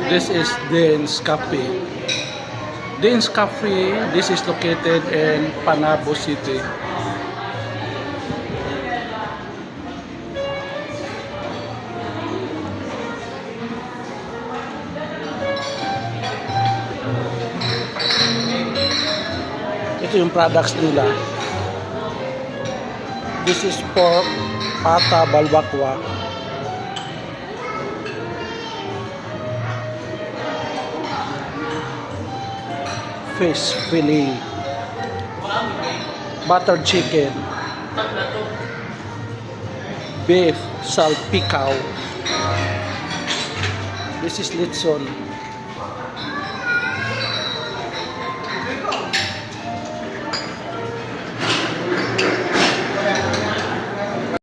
This is Dean's Cafe. Dean's Cafe, this is located in Panabo City. Ito yung products nila. This is pork, pata, balbakwa. Fish fillet, buttered chicken, beef salpicao. This is litson.